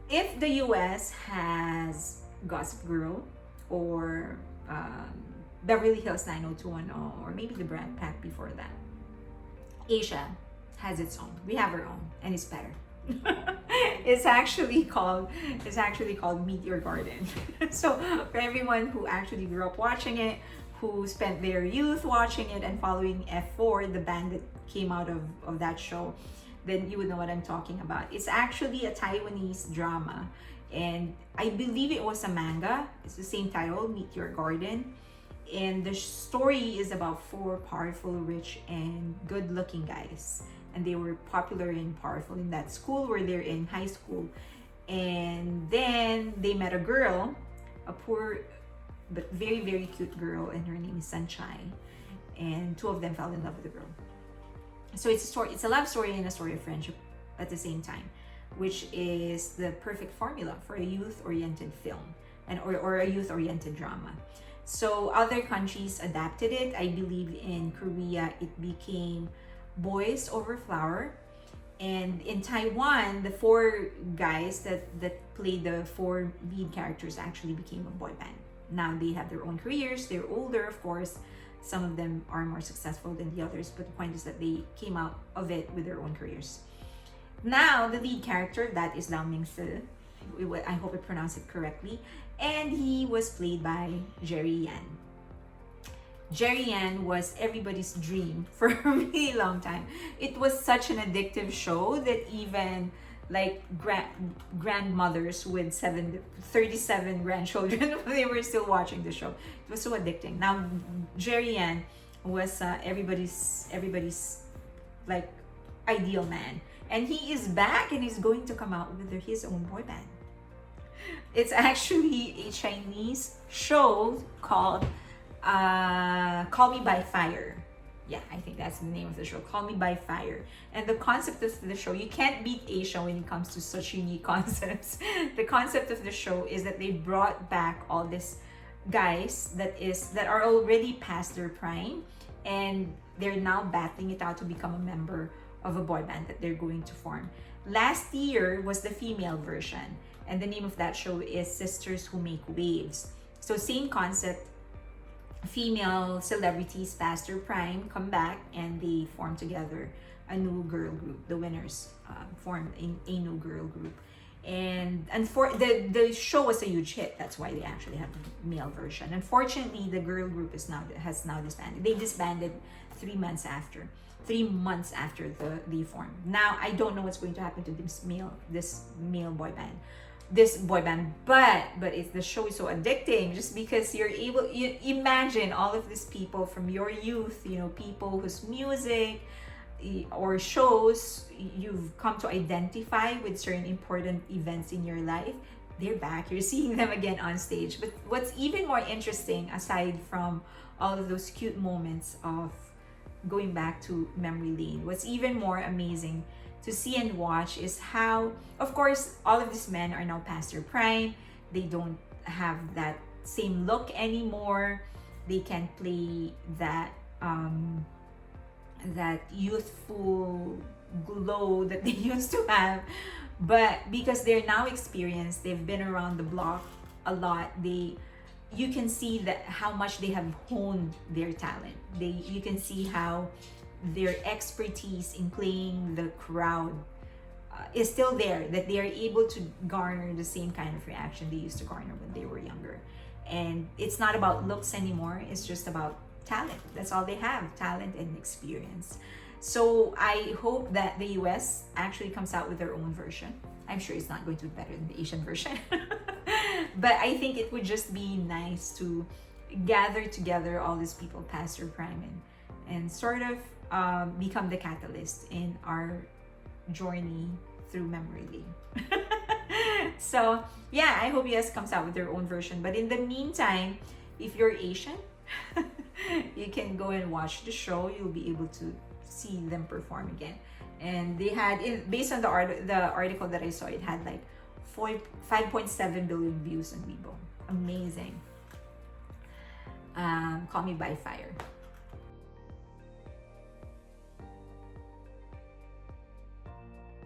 if the US has Gossip Girl or Beverly Hills 90210, or maybe the Brad Pack before that, Asia has its own. We have our own, and it's better. it's actually called Meteor Garden. So for everyone who actually grew up watching it, who spent their youth watching it and following F4, the band that came out of that show, then you would know what I'm talking about. It's actually a Taiwanese drama, and I believe it was a manga. It's the same title, Meteor Garden. And the story is about four powerful, rich, and good-looking guys. And they were popular and powerful in that school where they're in high school. And then they met a girl, a poor but very, very cute girl, and her name is Sunshine. And two of them fell in love with the girl. So it's a story, it's a love story and a story of friendship at the same time, which is the perfect formula for a youth-oriented film or a youth-oriented drama. So other countries adapted it. I believe in Korea it became Boys Over Flower, and in Taiwan the four guys that played the four lead characters actually became a boy band. Now they have their own careers, they're older, of course. Some of them are more successful than the others, but the point is that they came out of it with their own careers. Now the lead character, that is Lau Ming-se, I hope I pronounced it correctly, and he was played by Jerry Yan. Jerry Yan was everybody's dream for a really long time. It was such an addictive show that even like grandmothers with 37 grandchildren, they were still watching the show. It was so addicting. Now Jerry Yan was everybody's like ideal man, and he is back and he's going to come out with his own boy band. It's actually a Chinese show called Call Me by Fire. Yeah, I think that's the name of the show, Call Me by Fire. And the concept of the show, you can't beat Asia when it comes to such unique concepts. The concept of the show is that they brought back all these guys that are already past their prime, and they're now battling it out to become a member of a boy band that they're going to form. Last year was the female version, and the name of that show is Sisters Who Make Waves. So same concept, female celebrities past their prime come back and they form together a new girl group. The winners formed a new girl group, and for the show was a huge hit. That's why they actually have the male version. Unfortunately, the girl group has now disbanded. They disbanded 3 months after the form. Now I don't know what's going to happen to this male boy band. But it's, the show is so addicting just because you imagine all of these people from your youth, people whose music or shows you've come to identify with certain important events in your life. They're back, you're seeing them again on stage. But what's even more interesting, aside from all of those cute moments of going back to memory lane, what's even more amazing to see and watch is how, of course, all of these men are now past their prime. They don't have that same look anymore. They can't play that youthful glow that they used to have. But because they're now experienced, they've been around the block a lot. You can see that how much they have honed their talent. You can see how their expertise in playing the crowd is still there, that they are able to garner the same kind of reaction they used to garner when they were younger. And it's not about looks anymore, it's just about talent. That's all they have, talent and experience. So I hope that the US actually comes out with their own version. I'm sure it's not going to be better than the Asian version. But I think it would just be nice to gather together all these people past their prime and sort of become the catalyst in our journey through memory lane. So yeah, I hope US comes out with their own version. But in the meantime, if you're Asian, you can go and watch the show. You'll be able to see them perform again. And they had, based on the article that I saw, it had like 5.7 billion views on Weibo. Amazing. Call Me by Fire.